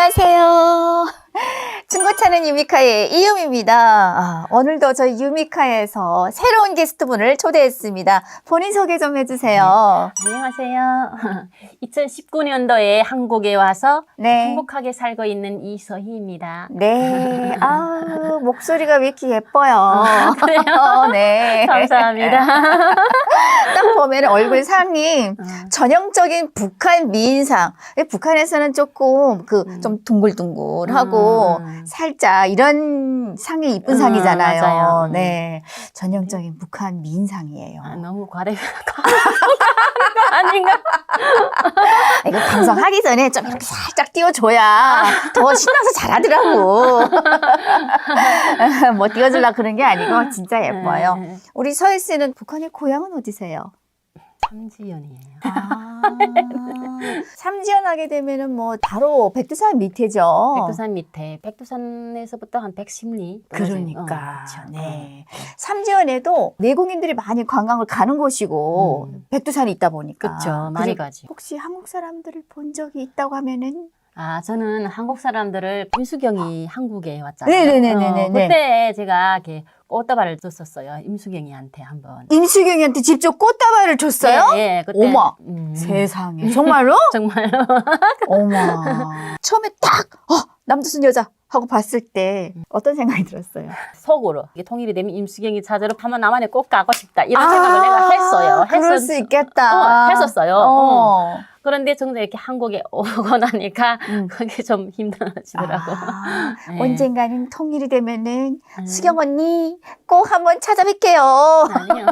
안녕하세요. 중고차는 유미카의 이유미입니다. 오늘도 저희 유미카에서 새로운 게스트분을 초대했습니다. 본인 소개 좀 해주세요. 네. 안녕하세요. 2019년도에 한국에 와서 행복하게 살고 있는 이서희입니다. 네. 목소리가 왜 이렇게 예뻐요. 그래요? 네. 감사합니다. 딱 보면 얼굴 상이 전형적인 북한 미인상. 북한에서는 조금 좀 둥글둥글하고 살짝 이런 상이 이쁜 상이잖아요. 맞아요. 네. 전형적인 북한 미인상이에요. 너무 과대가 아닌가? 이거 방송하기 전에 좀 이렇게 살짝 띄워줘야 더 신나서 잘하더라고. 뭐 띄워주려고 그런 게 아니고 진짜 예뻐요. 우리 서희 씨는 북한의 고향은 어디세요? 삼지연이에요. 삼지연 하게 되면은 뭐 바로 백두산 밑에죠. 백두산 밑에, 백두산에서부터 한 110리. 그러니까. 그렇죠. 네. 삼지연에도 내국인들이 많이 관광을 가는 곳이고 백두산이 있다 보니까. 그렇죠. 많이 가죠. 혹시 한국 사람들을 본 적이 있다고 하면은? 저는 한국 사람들을 임수경이 한국에 왔잖아요. 네네네네. 그때 제가 이렇게 꽃다발을 줬었어요. 임수경이한테 한번. 임수경이한테 직접 꽃다발을 줬어요? 네, 그때. 어머, 세상에. 정말로? 정말로. 어머. 처음에 딱, 남자순 여자 하고 봤을 때 어떤 생각이 들었어요? 속으로 이게 통일이 되면 임수경이 찾으러 한번 남한에 꼭 가고 싶다 이런 생각을 내가 했어요. 그럴 수 있겠다. 했었어요. 그런데 정작 이렇게 한국에 오고 나니까 그게 좀 힘들어지더라고. 네. 언젠가는 통일이 되면은 수경 언니 꼭 한번 찾아뵐게요. 아니요.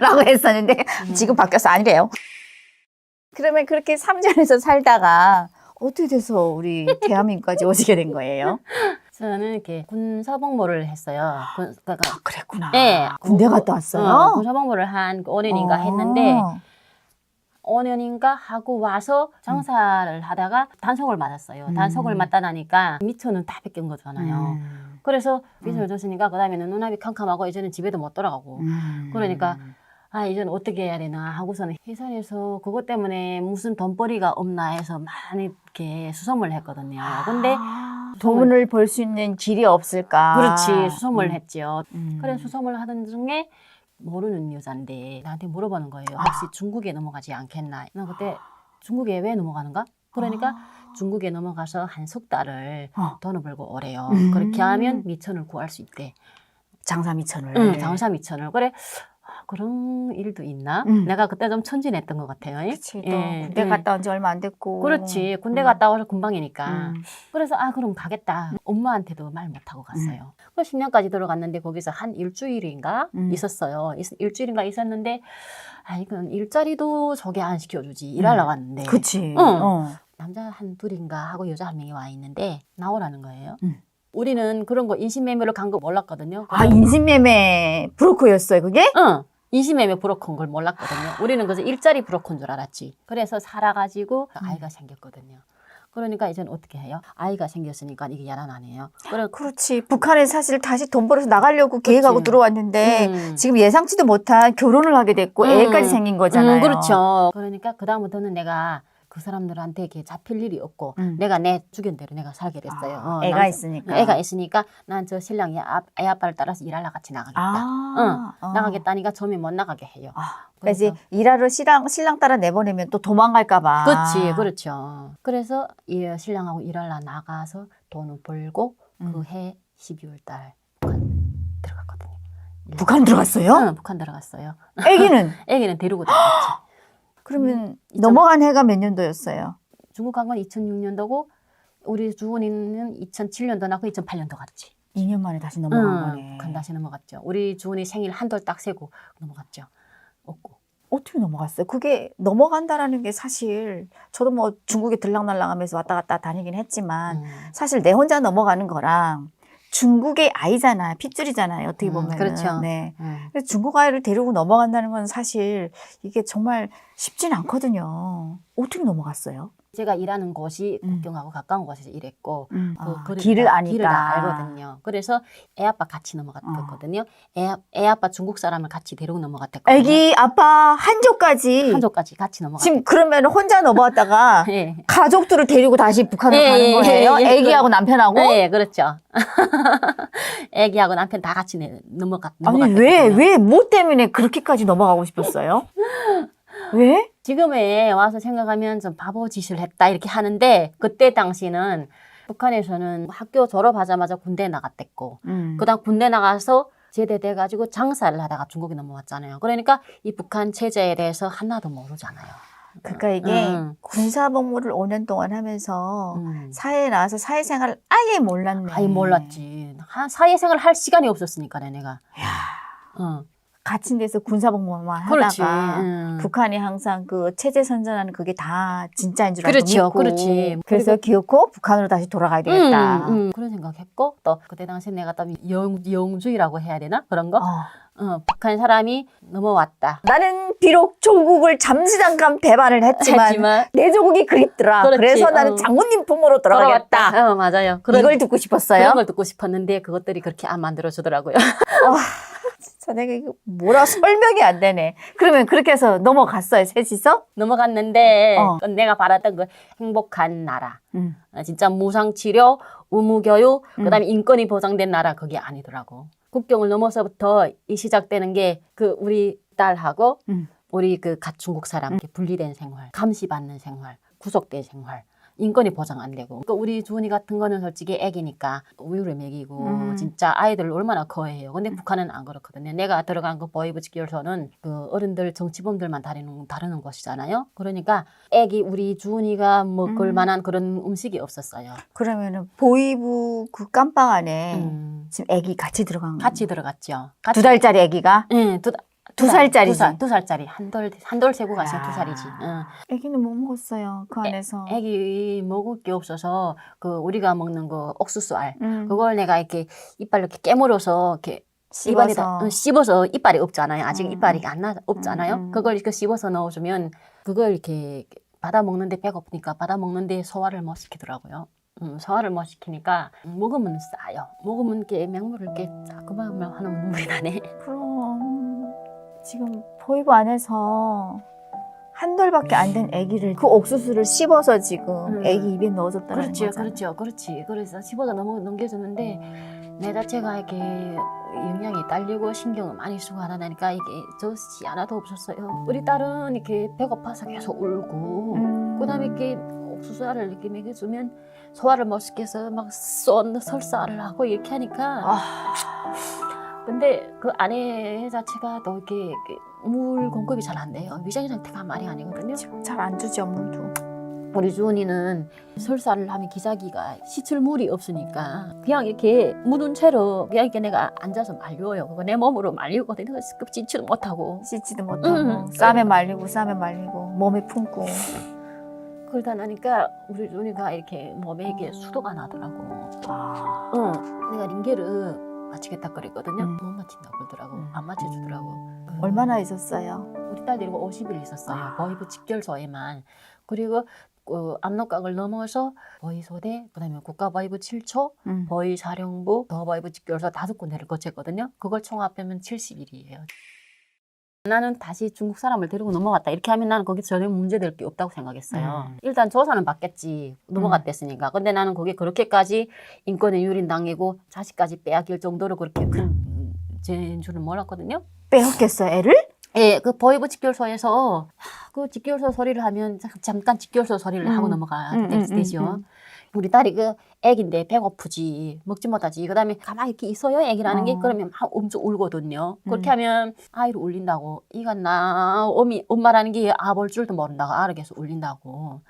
라고 했었는데 지금 바뀌어서 아니래요. 그러면 그렇게 삼전에서 살다가 어떻게 돼서 우리 대한민국까지 오시게 된 거예요? 저는 이렇게 군사복무를 했어요. 그랬구나. 네. 군대 갔다 왔어요? 군사복무를 한 5년인가 했는데 5년인가 하고 와서 장사를 하다가 단속을 맞았어요. 단속을 맞다 나니까 미천은 다 뺏긴 거잖아요. 그래서 미천을 줬으니까 그 다음에는 눈앞이 캄캄하고 이제는 집에도 못 돌아가고 그러니까 이제는 어떻게 해야 되나 하고서는 회사에서 그것 때문에 무슨 돈벌이가 없나 해서 많이 이렇게 수소문을 했거든요. 근데 돈을 벌 수 있는 길이 없을까? 그렇지. 수소문을 했죠. 그래 수소문을 하던 중에 모르는 여잔데 나한테 물어보는 거예요. 혹시 중국에 넘어가지 않겠나? 나 그때 중국에 왜 넘어가는가? 그러니까 중국에 넘어가서 한 석 달을 돈을 벌고 오래요. 그렇게 하면 미천을 구할 수 있대. 장사 미천을. 장사 미천을. 그래 그런 일도 있나? 내가 그때 좀 천진했던 것 같아요. 그치, 또 군대 갔다 온 지 얼마 안 됐고. 그렇지. 군대 갔다 와서 금방이니까. 그래서 그럼 가겠다. 엄마한테도 말 못하고 갔어요. 그 10년까지 들어갔는데 거기서 한 일주일인가 있었어요. 일주일인가 있었는데 이건 일자리도 소개 안 시켜주지. 일하러 갔는데. 그치. 남자 한 둘인가 하고 여자 한 명이 와 있는데 나오라는 거예요. 우리는 그런 거 인신매매로 간 거 몰랐거든요. 인신매매 브로커였어요, 그게? 응. 인신매매 브로커인 걸 몰랐거든요. 우리는 그래서 일자리 브로커인 줄 알았지. 그래서 살아가지고 아이가 생겼거든요. 그러니까 이제는 어떻게 해요? 아이가 생겼으니까 이게 야단 아니에요. 그렇지. 북한에 사실 다시 돈 벌어서 나가려고 계획하고 들어왔는데 지금 예상치도 못한 결혼을 하게 됐고 애까지 생긴 거잖아요. 그렇죠. 그러니까 그다음부터는 내가 그 사람들한테 이렇게 잡힐 일이 없고 내가 내 주견대로 내가 살게 됐어요. 애가 있으니까. 애가 있으니까 난 저 신랑이 애 아빠를 따라서 일하러 같이 나가겠다. 나가겠다니까 처음에 못 나가게 해요. 그래서 일하러 신랑 따라 내보내면 또 도망갈까 봐. 그렇지. 그렇죠. 그래서 신랑하고 일하러 나가서 돈을 벌고 그 해 12월 달 북한 들어갔거든요. 북한 들어갔어요? 응, 북한 들어갔어요. 애기는? 애기는 데리고 들어갔지. 그러면 넘어간 해가 몇 년도였어요? 중국 간 건 2006년도고 우리 주은이는 2007년도 낳고 2008년도 갔지. 2년 만에 다시 넘어간 거네. 북한 다시 넘어갔죠. 우리 주은이 생일 한 돌 딱 세고 넘어갔죠. 없고. 어떻게 넘어갔어요? 그게 넘어간다라는 게 사실 저도 뭐 중국에 들락날락하면서 왔다 갔다 다니긴 했지만 사실 내 혼자 넘어가는 거랑 중국의 아이잖아요. 핏줄이잖아요. 어떻게 보면. 그렇죠. 네. 그래서 중국 아이를 데리고 넘어간다는 건 사실 이게 정말 쉽진 않거든요. 어떻게 넘어갔어요? 제가 일하는 곳이 국경하고 가까운 곳에서 일했고 거리를 길을 다- 아니까. 길을 다 알거든요. 그래서 애 아빠 같이 넘어갔거든요. 애 아빠 중국 사람을 같이 데리고 넘어갔거든요. 애기 아빠 한족까지. 한족까지 같이 넘어갔. 지금 그러면 혼자 넘어갔다가 예. 가족들을 데리고 다시 북한으로 예, 가는 예, 거예요? 예, 예. 애기하고 남편하고? 네, 그렇죠. 애기하고 남편 다 같이 아니 왜 뭐 때문에 그렇게까지 넘어가고 싶었어요? 왜? 지금에 와서 생각하면 좀 바보 짓을 했다 이렇게 하는데 그때 당시는 북한에서는 학교 졸업하자마자 군대에 나갔댔고 그다음 군대 나가서 제대돼가지고 장사를 하다가 중국에 넘어왔잖아요. 그러니까 이 북한 체제에 대해서 하나도 모르잖아요. 그러니까 이게 군사복무를 5년 동안 하면서 사회에 나와서 사회생활을 아예 몰랐네. 아예 몰랐지. 사회생활 할 시간이 없었으니까 내가. 갇힌 데서 군사복무만 그렇지. 하다가 북한이 항상 그 체제 선전하는 그게 다 진짜인 줄 알고 그렇죠. 믿고 그렇지. 그래서 기어코 북한으로 다시 돌아가야 되겠다. 그런 생각했고 또 그때 당시 내가 또 영주의라고 해야 되나 그런 거. 북한 사람이 넘어왔다. 나는 비록 조국을 잠시 잠깐 배반을 했지만 내 조국이 그립더라. 그렇지. 그래서 나는 장군님 품으로 돌아가겠다. 맞아요. 이걸 듣고 싶었어요. 그런 걸 듣고 싶었는데 그것들이 그렇게 안 만들어주더라고요. 진짜 내가 이거 뭐라 설명이 안 되네. 그러면 그렇게 해서 넘어갔어요, 셋이서? 넘어갔는데 내가 바랐던 그 행복한 나라. 진짜 무상치료, 의무교육, 그다음에 인권이 보장된 나라 그게 아니더라고. 국경을 넘어서부터 이 시작되는 게 그 우리 딸하고 우리 그 갓 중국 사람 이렇게 분리된 생활, 감시받는 생활, 구속된 생활. 인권이 보장 안 되고. 그러니까 우리 주은이 같은 거는 솔직히 애기니까 우유를 먹이고 진짜 아이들을 얼마나 커해요. 근데 북한은 안 그렇거든요. 내가 들어간 그 보이브 직결소는 그 어른들 정치범들만 다루는 곳이잖아요. 그러니까 애기 우리 주은이가 먹을 만한 그런 음식이 없었어요. 그러면은 보이부 그 깜빵 안에 지금 애기 같이 들어간 거예요? 같이 들어갔죠. 2달짜리 애기가? 네, 2살짜리지? 2살짜리. 한 돌 세고 가시면 2살이지. 애기는 뭐 먹었어요, 그 안에서? 애기 먹을 게 없어서 그 우리가 먹는 그 옥수수알 그걸 내가 이렇게 이빨로 이렇게 깨물어서 이렇게 입안에다 씹어서 이빨이 없잖아요. 아직 이빨이 없잖아요. 그걸 이렇게 씹어서 넣어주면 그걸 이렇게 받아 먹는데 배고프니까 받아 먹는데 소화를 못 시키더라고요. 소화를 못 시키니까 먹으면 싸요. 먹으면 이렇게 맹물을 이렇게 그만 하는 눈물이 나네. 그럼 지금 보이부 안에서 한 돌밖에 안 된 아기를 그 옥수수를 씹어서 지금 아기 입에 넣어줬다는 거잖아요. 그렇지. 그래서 씹어서 넘겨주는데 내 자체가 이렇게 영양이 딸리고 신경을 많이 쓰고 하다 보니까 이게 젖이 하나도 없었어요. 우리 딸은 이렇게 배고파서 계속 울고 그다음에 이렇게 옥수수알을 이렇게 먹여주면 소화를 못 시켜서 막 설사를 하고 이렇게 하니까 근데 그 아내 자체가 또 이렇게 물 공급이 잘 안 돼요. 위장 상태가 말이 아니거든요. 잘 안 주죠, 물도. 우리 주은이는 설사를 하면 기저귀가 씻을 물이 없으니까 그냥 이렇게 묻은 채로 그냥 이렇게 내가 앉아서 말려요. 그거 내 몸으로 말리고 내가 씻지도 못하고 씻지도 못하고 쌈에 말리고 몸에 품고 그러다 나니까 우리 주은이가 이렇게 몸에 이게 수도가 나더라고. 내가 링게를 맞추겠다 그랬거든요. 못 맞힌다고 그러더라고. 안 맞춰주더라고. 얼마나 있었어요? 우리 딸 데리고 50일 있었어요. 보이부 직결소에만. 그리고 압록강을 넘어서 보이소대, 그다음에 국가보이부 7초, 보이사령부, 더 보이부 직결소 5군데를 거쳤거든요. 그걸 총합하면 70일이에요. 나는 다시 중국 사람을 데리고 넘어갔다. 이렇게 하면 나는 거기서 전혀 문제될 게 없다고 생각했어요. 일단 조사는 받겠지. 넘어갔댔으니까. 근데 나는 거기 그렇게까지 인권의 유린당이고 자식까지 빼앗길 정도로 그렇게 큰 죄인 줄은 몰랐거든요. 빼앗겼어요, 애를? 예, 그 보이부 직결소에서 그 직결소 소리를 하면 잠깐 직결소 소리를 하고 넘어가야 되죠. 우리 딸이 그 애기인데 배고프지 먹지 못하지 그다음에 가만히 이렇게 있어요 애기라는 게 그러면 막 엄청 울거든요. 그렇게 하면 아이를 울린다고 이가 나 엄마라는 게 아볼 줄도 모른다고 알아 계속 울린다고.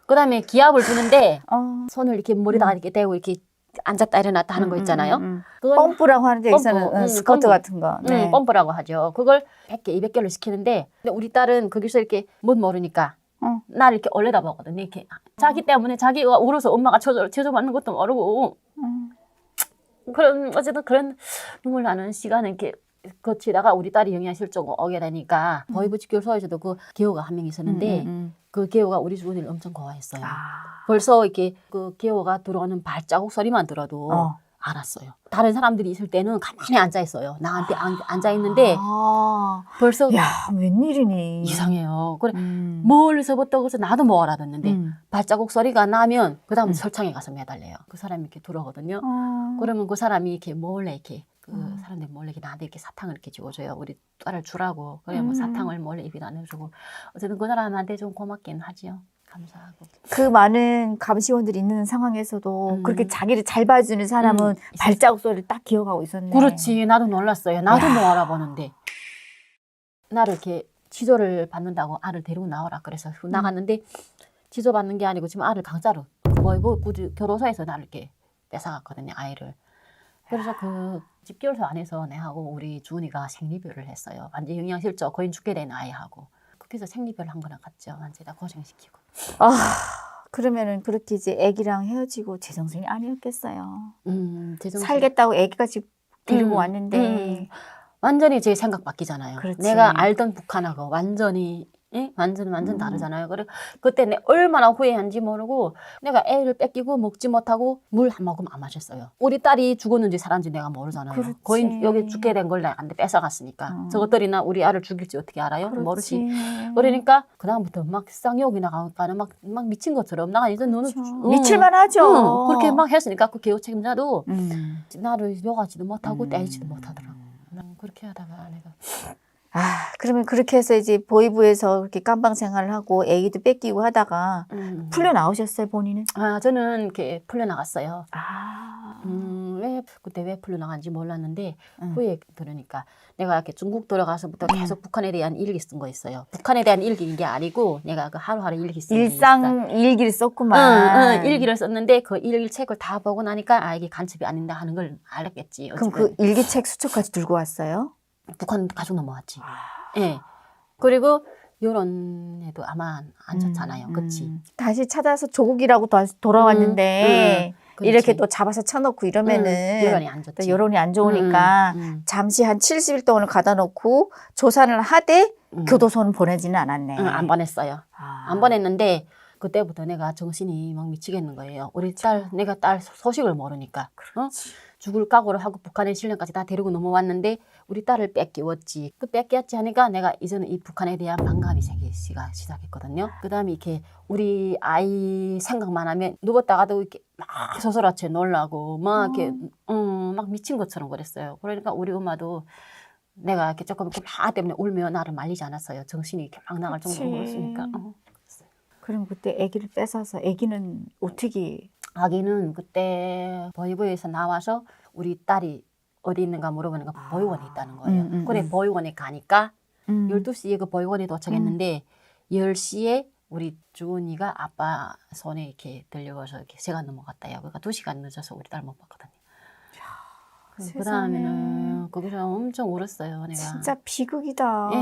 그다음에 기압을 주는데 손을 이렇게 머리다가 이렇게 대고 이렇게 앉았다 일어났다 하는 거 있잖아요. 펌프라고 하는데 있어는 스커트 같은 거. 네. 펌프라고 하죠. 그걸 100개, 200개를 시키는데 근데 우리 딸은 거기서 이렇게 못 모르니까 나를 이렇게 올려다 보거든요. 이렇게 자기 때문에 자기가 울어서 엄마가 제조 받는 것도 모르고 그런 어쨌든 그런 눈물 나는 시간을 이렇게 거치다가 우리 딸이 영양실조 오게 되니까 보이부 직결소에서도 그 개호가 한 명 있었는데 그 개호가 우리 주은이를 엄청 좋아했어요. 벌써 이렇게 그 개호가 들어오는 발자국 소리만 들어도 알았어요. 다른 사람들이 있을 때는 가만히 앉아 있어요. 나한테 앉아 있는데 벌써 야, 웬일이니. 이상해요. 그래 멀리서부터 그래서 나도 뭐 알아듣는데 발자국 소리가 나면 그 다음 설창에 가서 매달려요. 그 사람이 이렇게 들어오거든요. 그러면 그 사람이 이렇게 몰래 이렇게 그 사람들 몰래 이렇게 나한테 이렇게 사탕을 이렇게 주어줘요. 우리 딸을 주라고. 그래 뭐 사탕을 몰래 입에 나눠주고 어쨌든 그 사람한테 좀 고맙긴 하지요. 감사하고. 그 많은 감시원들이 있는 상황에서도 그렇게 자기를 잘 봐주는 사람은 발자국 소리를 딱 기억하고 있었네. 그렇지. 나도 놀랐어요. 나도 뭐 알아보는데. 나를 이렇게 지도를 받는다고 알을 데리고 나오라 그래서 나갔는데 지도 받는 게 아니고 지금 알을 강짜로 뭐 교도소에서 나를 이렇게 뺏어갔거든요. 아이를. 그래서 그 집결소 안에서 내하고 우리 주은이가 생리별을 했어요. 완전 영양실조 거의 죽게 된 아이하고. 그래서 생리별 한 거랑 같죠. 완전 다 고생시키고. 그러면은 그렇게 이제 애기랑 헤어지고 제정신이 아니었겠어요. 제정신. 살겠다고 애기가 집 데리고 왔는데. 완전히 제 생각 바뀌잖아요. 그렇지. 내가 알던 북한하고 완전 다르잖아요. 그래 그때 내가 얼마나 후회한지 모르고 내가 애를 뺏기고 먹지 못하고 물 한 모금 안 마셨어요. 우리 딸이 죽었는지 살았는지 내가 모르잖아요. 그렇지. 거의 여기 죽게 된 걸 나한테 뺏어갔으니까 저것들이나 우리 아를 죽일지 어떻게 알아요? 그렇지. 모르지. 그러니까 그 다음부터 막 쌍욕이 나가니까 막 미친 것처럼 나 이제 너는 미칠만 하죠. 그렇게 막 했으니까 그 개호 책임자도 나를 욕하지도 못하고 때리지도 못하더라고. 그렇게 하다가 내가 그러면 그렇게 해서 이제 보이부에서 그렇게 깜방 생활을 하고 애기도 뺏기고 하다가 풀려 나오셨어요, 본인은? 저는 이렇게 풀려 나갔어요. 그때 왜 풀려 나간지 몰랐는데 후에 들으니까 내가 이렇게 중국 들어가서부터 계속 북한에 대한 일기 쓴 거 있어요. 북한에 대한 일기인 게 아니고 내가 그 하루하루 일기 쓴 게 있어. 일상 일기를 썼구만. 일기를 썼는데 그 일기책을 다 보고 나니까 이게 간첩이 아닌다 하는 걸 알았겠지. 그럼 그 일기책 수첩까지 들고 왔어요? 북한 가지고 넘어왔지. 예. 그리고 여론에도 아마 안 좋잖아요. 그렇지. 다시 찾아서 조국이라고 돌아왔는데 이렇게 또 잡아서 쳐놓고 이러면은 여론이 안 좋지. 또 여론이 안 좋으니까 잠시 한 70일 동안을 가다 놓고 조사를 하되 교도소는 보내지는 않았네. 안 보냈어요. 안 보냈는데 그때부터 내가 정신이 막 미치겠는 거예요. 우리 내가 딸 소식을 모르니까. 죽을 각오를 하고 북한의 신령까지 다 데리고 넘어왔는데 우리 딸을 뺏기웠지. 그 뺏겼지 하니까 내가 이제는 이 북한에 대한 반감이 생기기가 시작했거든요. 그 다음에 이렇게 우리 아이 생각만 하면 누웠다가도 이렇게 막 소설아채 놀라고 막 이렇게 막 미친 것처럼 그랬어요. 그러니까 우리 엄마도 내가 이렇게 조금 이렇게 막 때문에 울며 나를 말리지 않았어요. 정신이 이렇게 막 나갈 정도로 그랬으니까. 그럼 그때 아기를 뺏어서 아기는 어떻게? 아기는 그때 보육원에서 나와서 우리 딸이 어디 있는가 물어보니까 보육원에 있다는 거예요. 그래 보육원에 가니까 12시에 그 보육원에 도착했는데 10시에 우리 주은이가 아빠 손에 이렇게 들려와서 이렇게 새가 넘어갔다요. 그러니까 2시간 늦어서 우리 딸 못 봤거든요. 그 다음에는 거기서 엄청 울었어요. 내가. 진짜 비극이다. 예,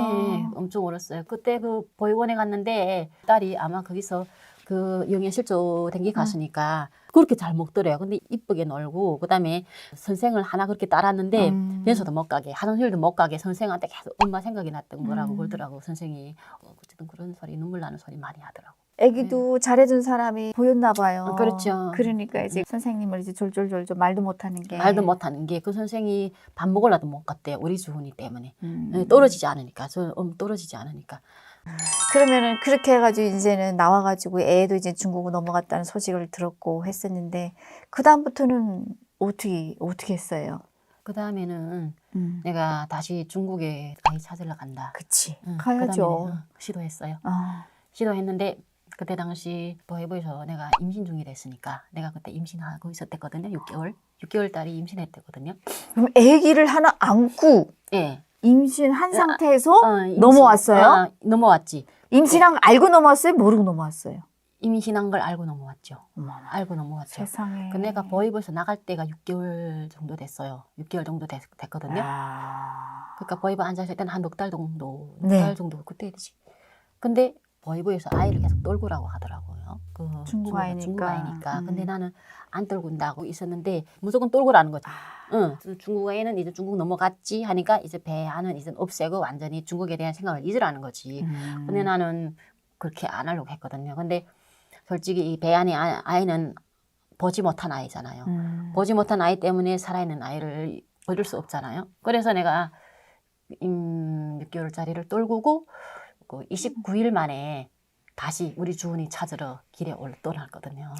엄청 울었어요. 그때 그 보육원에 갔는데 딸이 아마 거기서 그 영양실조 댕기 갔으니까 그렇게 잘 먹더래요. 근데 이쁘게 놀고 그다음에 선생을 하나 그렇게 따랐는데 변소도 못 가게 화장실도 못 가게 선생한테 계속 엄마 생각이 났던 거라고 그러더라고. 선생이 어쨌든 그런 소리 눈물 나는 소리 많이 하더라고. 애기도 잘해준 사람이 보였나 봐요. 그렇죠. 그러니까 이제 선생님을 이제 졸졸졸졸 말도 못하는 게. 말도 못하는 게 그 선생이 밥 먹으려도 못 갔대요. 우리 주은이 때문에. 떨어지지 않으니까. 떨어지지 않으니까. 그러면은 그렇게 해가지고 이제는 나와가지고 애도 이제 중국으로 넘어갔다는 소식을 들었고 했었는데 그 다음부터는 어떻게 했어요? 그 다음에는 내가 다시 중국에 아이 찾으러 간다. 그치. 그 가야죠. 시도했어요. 시도했는데 그때 당시 보이부에서 내가 임신 중이 됐으니까 내가 그때 임신하고 있었댔거든요. 6개월 딸이 임신했댔거든요. 그럼 아기를 하나 안고 네. 임신한 상태에서 넘어왔어요? 넘어왔지. 임신한 거 알고 넘어왔어요? 모르고 넘어왔어요? 임신한 걸 알고 넘어왔죠. 어머나. 알고 넘어왔죠. 세상에. 그 내가 보이부에서 나갈 때가 6개월 정도 됐어요. 6개월 정도 됐거든요. 그러니까 보이부 앉아있을 때는 한 넉 달 정도, 넉 달 정도 그때지. 근데 보이부에서 아이를 계속 떨구라고 하더라고요. 그 중국 아이니까. 중국 아이니까. 근데 나는 안 떨군다고 있었는데 무조건 떨고라는 거지. 응. 중국 아이는 이제 중국 넘어갔지 하니까 이제 배안은 이제 없애고 완전히 중국에 대한 생각을 잊으라는 거지. 근데 나는 그렇게 안 하려고 했거든요. 근데 솔직히 이 배안의 아이는 보지 못한 아이잖아요. 보지 못한 아이 때문에 살아있는 아이를 버릴 수 없잖아요. 그래서 내가 6개월짜리를 떨구고 그 29일 만에 다시 우리 주은이 찾으러 길에 떠났거든요.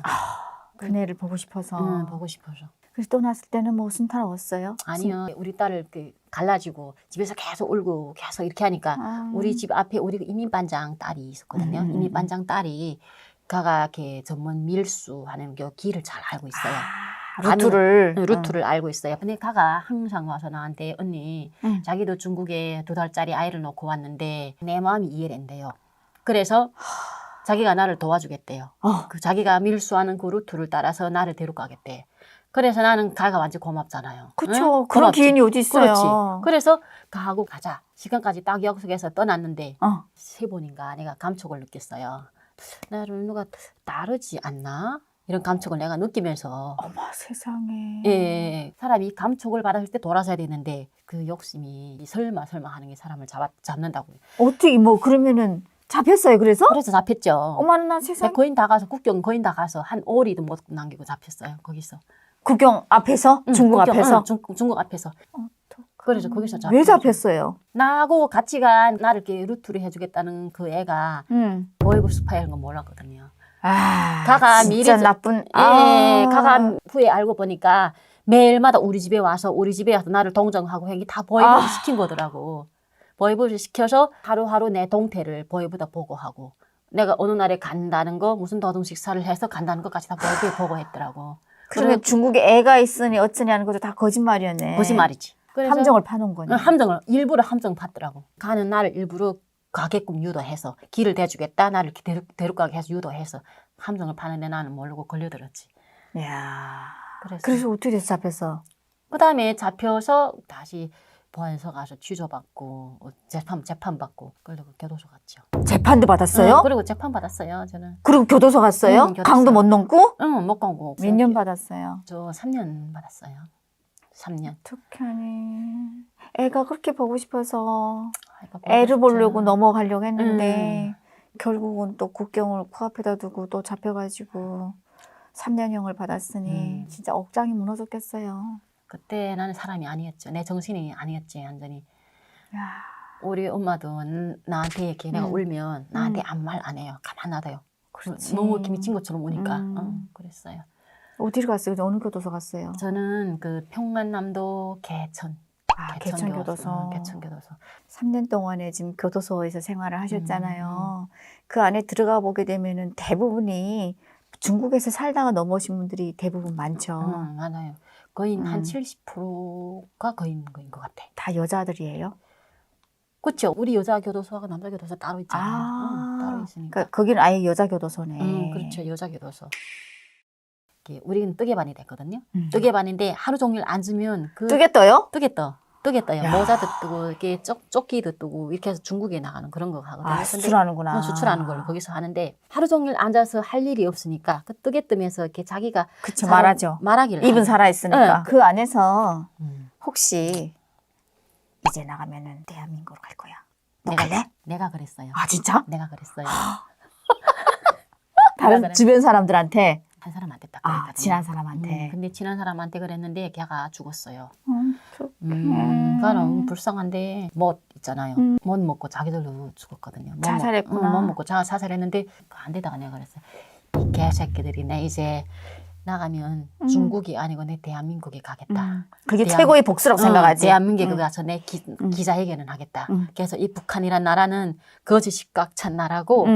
그네를 보고 싶어서. 보고 싶어서. 그래서 떠났을 때는 뭐 순탄하웠어요? 아니요. 우리 딸을 갈라지고 집에서 계속 울고 계속 이렇게 하니까 우리 집 앞에 우리 이민반장 딸이 있었거든요. 이민반장 딸이 가가 이렇게 전문 밀수하는 그 길을 잘 알고 있어요. 루트를 알고 있어요. 근데 가가 항상 와서 나한테 언니 자기도 중국에 2달짜리 아이를 놓고 왔는데 내 마음이 이해된대요. 그래서 자기가 나를 도와주겠대요. 그 자기가 밀수하는 그 루트를 따라서 나를 데려가겠대. 그래서 나는 가가 완전 고맙잖아요. 그렇죠. 응? 그런 고맙지. 기운이 어디 있어요. 그렇지. 그래서 가하고 가자. 시간까지 딱 약속해서 떠났는데 3번인가 내가 감촉을 느꼈어요. 나를 누가 따르지 않나? 이런 감촉을 내가 느끼면서 어머 세상에. 예, 사람이 감촉을 받았을 때 돌아서야 되는데 그 욕심이 설마 하는 게 사람을 잡는다고. 어떻게 뭐 그러면은 잡혔어요. 그래서 잡혔죠. 어머나 세상에. 거의 다 가서 국경 거의 다 가서 한 5일도 못 남기고 잡혔어요. 거기서. 국경 앞에서? 중국 국경, 앞에서? 중국 앞에서. 그래서 거기서 왜 잡혔어요? 나하고 같이 간 나를 이렇게 루트를 해주겠다는 그 애가 보이브 스파이라는 건 몰랐거든요. 가가 진짜 미리 나쁜. 가가 후에 알고 보니까 매일마다 우리 집에 와서 나를 동정하고 행이 다 보이브를 시킨 거더라고. 보이브를 시켜서 하루하루 내 동태를 보이브다 보고하고 내가 어느 날에 간다는 거 무슨 도동 식사를 해서 간다는 것까지 다 보이브에 보고했더라고. 그러면 중국에 애가 있으니 어쩌냐는 것도 다 거짓말이었네. 거짓말이지. 함정을 파놓은 거네. 일부러 함정 팠더라고. 가는 날을 일부러 가게끔 유도해서 길을 대주겠다. 나를 데려가게 해서 유도해서 함정을 파는데 나는 모르고 걸려들었지. 이야. 그래서 어떻게 돼서 잡혔어? 그다음에 잡혀서 다시 보안소 가서 취조받고 재판 받고 그리고 교도소 갔죠. 재판도 받았어요? 그리고 재판 받았어요. 저는. 그리고 교도소 갔어요? 교도소. 강도 못 넘고? 못 가고. 몇 년 받았어요? 저 3년 받았어요. 3년. 어떡하니. 애가 그렇게 보고 싶어서 아이고, 애를 보려고 싶죠. 넘어가려고 했는데 결국은 또 국경을 코앞에다 두고 또 잡혀가지고 3년형을 받았으니 진짜 억장이 무너졌겠어요. 그때 나는 사람이 아니었죠. 내 정신이 아니었지 완전히. 야. 우리 엄마도 나한테 이렇게 내가 울면 나한테 아무 말 안 해요. 가만 놔둬요. 그렇지. 너무 이렇게 미친 것처럼 우니까. 그랬어요. 어디를 갔어요? 어느 교도소 갔어요? 저는 그 평안남도 개천. 개천교도소. 개천교도소. 3년 동안에 지금 교도소에서 생활을 하셨잖아요. 그 안에 들어가 보게 되면은 대부분이 중국에서 살다가 넘어오신 분들이 대부분 많죠. 많아요. 거의 한 70%가 거인 것 같아. 다 여자들이에요? 그렇죠. 우리 여자 교도소하고 남자 교도소 따로 있잖아요. 따로 있으니까. 그러니까 거기는 아예 여자 교도소네. 그렇죠. 여자 교도소. 우리는 뜨개반이 됐거든요. 뜨개반인데 하루 종일 앉으면 뜨개 떠요? 뜨개 떠요. 야. 모자도 뜨고 이렇게 조끼도 뜨고 이렇게 해서 중국에 나가는 그런 거 하거든요. 수출하는구나. 수출하는 걸로 거기서 하는데 하루 종일 앉아서 할 일이 없으니까 그 뜨개 뜨면서 이렇게 자기가 그쵸, 말하죠. 말하기를 입은 살아있으니까. 응. 그 안에서 혹시 이제 나가면은 대한민국으로 갈 거야. 너 갈래? 내가 그랬어요. 진짜? 내가 그랬어요. 다른 주변 사람들한테? 한 사람한테 딱 그랬거든요. 친한 사람한테. 근데 친한 사람한테 그랬는데 걔가 죽었어요. 그러니까 너무 불쌍한데 못 있잖아요. 못 먹고 자기들도 죽었거든요. 자살했구나. 못 먹고 자살했는데 안 되다가 내가 그랬어요. 이 개새끼들이 내 이제 나가면 중국이 아니고 내 대한민국에 가겠다. 그게 최고의 복수라고 생각하지. 대한민국에 가서 내 기자회견을 하겠다. 그래서 이 북한이란 나라는 거짓이 꽉 찬 나라고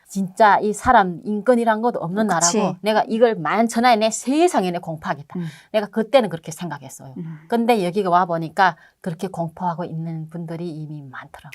진짜 이 사람 인권이란 것도 없는 그치. 나라고 내가 이걸 만천하에 내 세상에 내 공포하겠다. 내가 그때는 그렇게 생각했어요. 근데 여기가 와보니까 그렇게 공포하고 있는 분들이 이미 많더라고요.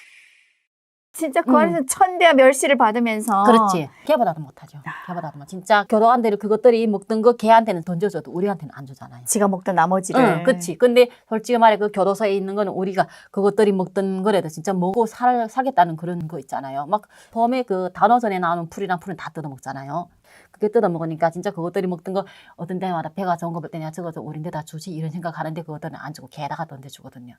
진짜 그 안에서 천대와 멸시를 받으면서. 그렇지. 걔보다도 못하죠. 걔보다도 못. 진짜 교도관들이 그것들이 먹던 거 걔한테는 던져줘도 우리한테는 안 주잖아요. 지가 먹던 나머지를. 그렇지. 근데 솔직히 말해 그 교도소에 있는 거는 우리가 그것들이 먹던 거라도 진짜 먹고 살겠다는 그런 거 있잖아요. 막 봄에 그 단오전에 나오는 풀이랑 풀은 다 뜯어 먹잖아요. 그게 뜯어 먹으니까 진짜 그것들이 먹던 거 어떤 때마다 배가 좋은 거 볼 때냐 저거 우린데 다 주지 이런 생각하는데 그것들은 안 주고 개다가 던져주거든요.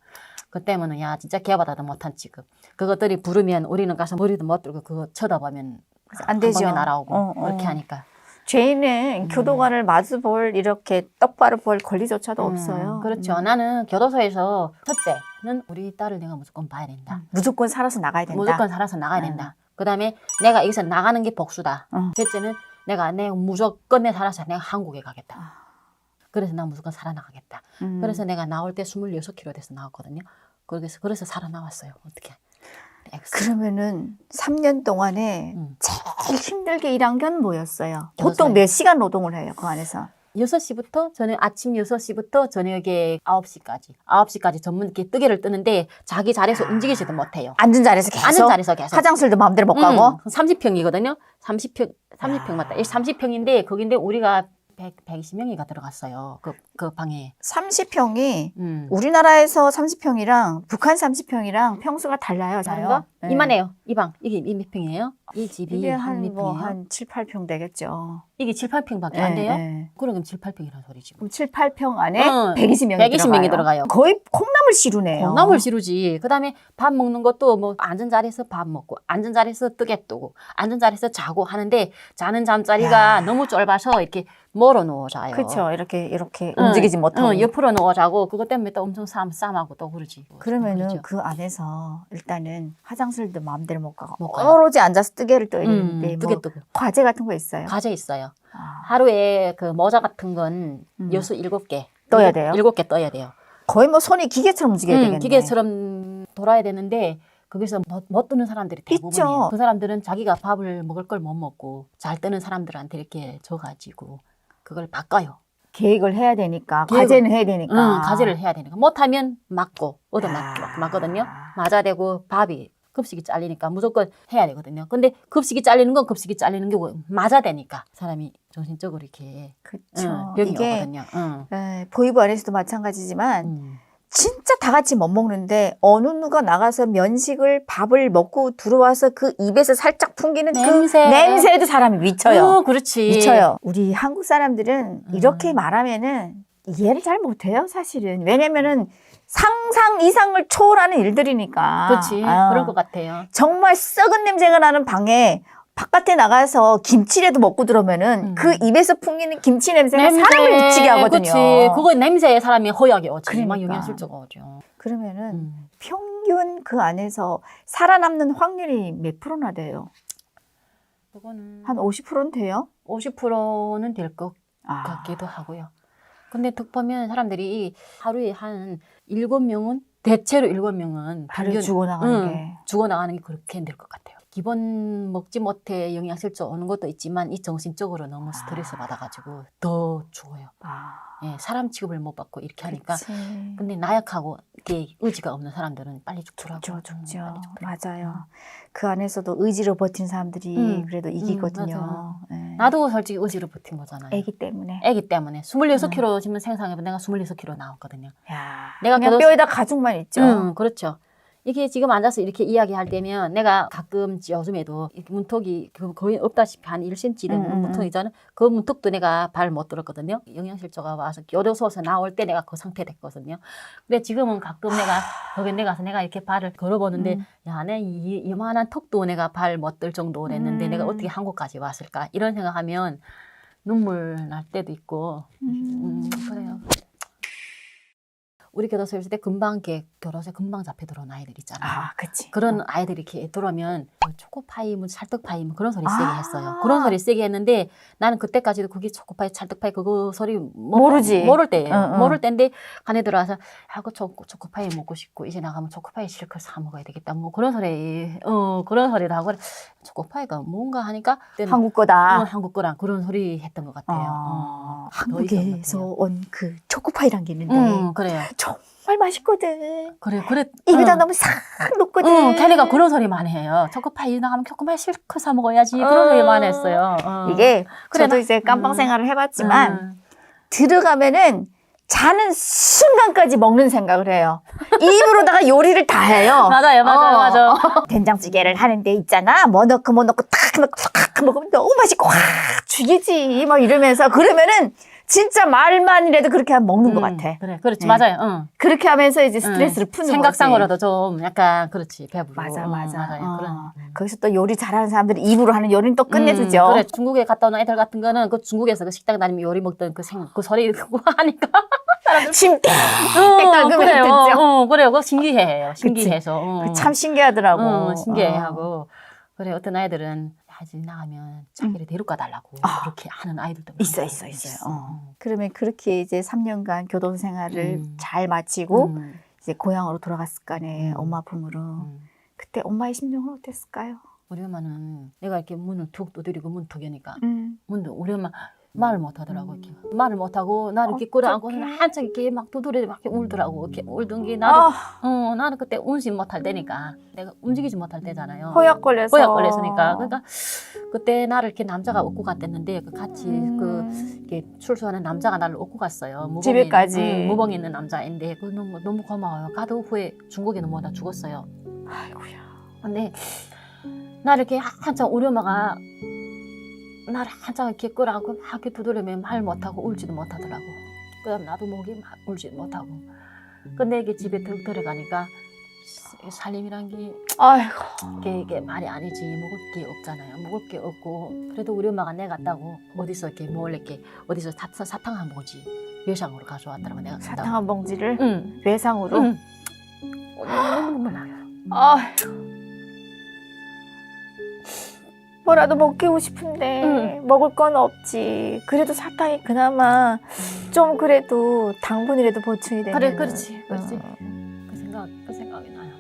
그 때문에 야 진짜 개보다도 못한 취급. 그것들이 부르면 우리는 가서 머리도 못 들고 그거 쳐다보면 안 되죠. 한 방에 날아오고 그렇게 하니까. 죄인은 교도관을 마주 볼 이렇게 똑바로 볼 권리조차도 없어요. 그렇죠. 나는 교도소에서 첫째는 우리 딸을 내가 무조건 봐야 된다. 무조건 살아서 나가야 된다. 무조건 살아서 나가야 된다. 그다음에 내가 여기서 나가는 게 복수다. 응. 셋째는 내가 무조건 내 살아서 내가 한국에 가겠다. 그래서 나 무조건 살아나가겠다. 그래서 내가 나올 때 26kg 돼서 나왔거든요. 그래서 살아나왔어요. 어떻게? 그러면은 3년 동안에 제일 힘들게 일한 건 뭐였어요? 교도소에. 보통 몇 시간 노동을 해요, 그 안에서? 6시부터 아침 6시부터 저녁에 9시까지. 9시까지 전문 이렇게 뜨개를 뜨는데 자기 자리에서 움직이지도 못해요. 앉은 자리에서 계속? 앉은 자리에서 계속. 화장실도 마음대로 못 가고? 30평이거든요. 30평 맞다. 30평인데 거긴데 우리가 120명이가 들어갔어요. 그 방에. 30평이 우리나라에서 30평이랑 북한 30평이랑 평수가 달라요. 다른가? 네. 이만해요. 이 방. 이게 몇 평이에요? 이 집이 이게 몇 평이에요? 한 7, 8평 되겠죠. 이게 7, 8평밖에 안 돼요? 네. 그럼 7, 8평이라는 소리지. 그럼 7, 8평 안에 응. 120명이 들어가요. 거의 콩나물 시루네요. 콩나물 시루지. 그다음에 밥 먹는 것도 뭐 앉은 자리에서 밥 먹고 앉은 자리에서 뜨개 뜨고 앉은 자리에서 자고 하는데 자는 잠자리가 너무 좁아서 이렇게 멀어 누워 자요. 그렇죠. 이렇게 움직이지 못하고. 옆으로 누워 자고 그것 때문에 또 엄청 쌈하고 또 그러지. 그러면은 그렇죠. 그 안에서 일단은 화장실도 마음대로 못 가고 못 가요. 오로지 앉아서 뜨개를 떠야 되는데 뜨개 뭐 뜨고. 과제 같은 거 있어요? 과제 있어요. 아, 하루에 그 모자 같은 건 여수 7개. 떠야 돼요? 7개 떠야 돼요. 거의 뭐 손이 기계처럼 움직여야 되겠네. 기계처럼 돌아야 되는데 거기서 못 뜨는 사람들이 대부분이에요. 있죠. 그 사람들은 자기가 밥을 먹을 걸 못 먹고 잘 뜨는 사람들한테 이렇게 줘가지고 그걸 바꿔요. 계획을 해야 되니까 계획을- 과제는 해야 되니까. 과제를 해야 되니까 못하면 맞고 맞거든요. 맞아대고 밥이 급식이 잘리니까 무조건 해야 되거든요. 근데 급식이 잘리는 건 급식이 잘리는 게 맞아 되니까 사람이 정신적으로 이렇게 그렇죠. 병이 이게 오거든요. 보이부 안에서도 마찬가지지만 진짜 다 같이 못 먹는데 어느 누가 나가서 면식을 밥을 먹고 들어와서 그 입에서 살짝 풍기는 냄새. 그 냄새에도 사람이 미쳐요. 그렇지. 미쳐요. 우리 한국 사람들은 이렇게 말하면은 이해를 잘 못해요, 사실은. 왜냐면은 상상 이상을 초월하는 일들이니까. 그렇지. 아, 그럴 것 같아요. 정말 썩은 냄새가 나는 방에 바깥에 나가서 김치라도 먹고 들어오면은 그 입에서 풍기는 김치 냄새가 사람을 미치게 하거든요. 그렇지. 그거 냄새에 사람이 호약이 오지. 막 그러니까. 영양실조가 오죠. 그러면은 평균 그 안에서 살아남는 확률이 몇 프로나 돼요? 그거는 한 50%는 돼요? 50%는 될 것 아, 같기도 하고요. 근데 득 보면 사람들이 하루에 한 7명은 대체로 7명은 발을 죽어나가는 게. 죽어나가는 게 그렇게 될 것 같아요. 기본 먹지 못해 영양실조 오는 것도 있지만 이 정신적으로 너무 스트레스 받아가지고 더 죽어요. 예, 사람 취급을 못 받고 이렇게 하니까. 그치. 근데 나약하고 이렇게 의지가 없는 사람들은 빨리 죽더라고요. 죽죠. 빨리 죽더라고요. 맞아요. 그 안에서도 의지로 버틴 사람들이 그래도 이기거든요. 맞아요. 네. 나도 솔직히 의지로 버틴 거잖아요. 애기 때문에. 애기 때문에 26kg 지금 생상해보면 내가 26kg 나왔거든요. 야, 내가 그냥 교도소- 뼈에다 가죽만 있죠. 그렇죠. 이게 지금 앉아서 이렇게 이야기할 때면 내가 가끔 요즘에도 이렇게 문턱이 거의 없다시피 한 1cm 되는 문턱이잖아요. 그 문턱도 내가 발 못 들었거든요. 영양실조가 와서 교도소에서 나올 때 내가 그 상태 됐거든요. 근데 지금은 가끔 내가 거기 내가서 내가 이렇게 발을 걸어보는데 야, 내 이만한 턱도 내가 발 못 들 정도로 했는데 내가 어떻게 한국까지 왔을까 이런 생각하면 눈물 날 때도 있고 그래요. 우리 교도소에 있을 때 금방 이렇게 교도소에 금방 잡혀 들어온 아이들 있잖아요. 아, 그치. 그런 아이들이 이렇게 들어오면 초코파이, 뭐 찰떡파이 뭐 그런 소리 세게 했어요. 그런 소리 세게 했는데 나는 그때까지도 그게 초코파이, 찰떡파이 그거 소리 모르지. 모를 때예요. 응. 모를 때인데 간에 들어와서 그 초코파이 먹고 싶고 이제 나가면 초코파이 실컷 사 먹어야 되겠다. 뭐 그런 소리를 하고 초코파이가 뭔가 하니까 그때는 한국 거다. 한국 거랑 그런 소리 했던 것 같아요. 한국에서 온 그 초코파이란 게 있는데 그래요. 정말 맛있거든. 그래. 입에다 너무 싹 녹거든. 걔네가 그런 소리 많이 해요. 초코파이 나가면 초코파이 실컷 사 먹어야지. 그런 소리 많이 했어요. 이게 그래, 저도 이제 깜빵 생활을 해봤지만 들어가면은 자는 순간까지 먹는 생각을 해요. 입으로다가 요리를 다 해요. 맞아요. 된장찌개를 하는데 있잖아. 뭐 넣고 탁 넣고 탁 먹으면 너무 맛있고 확 죽이지 막 이러면서 그러면은 진짜 말만이라도 그렇게 하면 먹는 것 같아. 그래, 그렇지, 네. 맞아요. 응. 그렇게 하면서 이제 스트레스를 푸는 거지. 생각상으로도 좀 약간 그렇지, 배부르고. 맞아. 맞아요. 그런. 거기서 또 요리 잘하는 사람들이 입으로 하는 요리는 또 끝내주죠. 그래, 중국에 갔다 온 애들 같은 거는 그 중국에서 그 식당 다니면 요리 먹던 그 소리 듣고 하니까. 침 땡땡 그래요. 끓으면 그래요. 그거 신기해요. 신기해서. 참 신기하더라고. 신기해하고. 그래, 어떤 아이들은 아직 나가면 자기를 데려가 달라고 그렇게 하는 아이들도 있어요. 그러면 그렇게 이제 3년간 교도소 생활을 잘 마치고 이제 고향으로 돌아갔을 거 아니에요. 엄마 품으로. 그때 엄마의 심정은 어땠을까요? 우리 엄마는 내가 이렇게 문을 툭 두드리고 문 툭 여니까 문도 우리 엄마 말을 못 하더라고. 이렇게. 말을 못 하고 나를 이렇게 끌어안고 한참 이렇게 막 두드리고 막 이렇게 울더라고. 이렇게 울던 게 나도 나는 그때 운신 못할 때니까 내가 움직이지 못할 때잖아요. 허약 걸렸으니까. 그러니까 그때 나를 이렇게 남자가 업고 갔댔는데 그 같이 그 이렇게 출소하는 남자가 나를 업고 갔어요. 집에까지. 무봉에 있는 남자인데 그 너무 고마워요. 가도 후에 중국에 넘어다 죽었어요. 아이고야. 근데 나를 이렇게 한참 우리 엄마가 나를 한참 이렇게 끌어안고 막 이렇게 두드리면 말 못하고 울지도 못하더라고. 그다음 나도 목이 막 울지도 못하고. 근데 이게 집에 득 들어가니까 살림이란 게 아이고. 이게 말이 아니지. 먹을 게 없잖아요. 먹을 게 없고 그래도 우리 엄마가 내가 갔다고 어디서 이렇게 몰래 이렇게 어디서 사탕 한 봉지 외상으로 가져왔더라고. 내가 사탕 한 봉지를 응. 외상으로. 너무 눈물 나요. 아휴. 뭐라도 먹기고 싶은데 먹을 건 없지. 그래도 사탕이 그나마 좀 그래도 당분이라도 보충이 되는. 그래, 그렇지. 그 생각이 나요.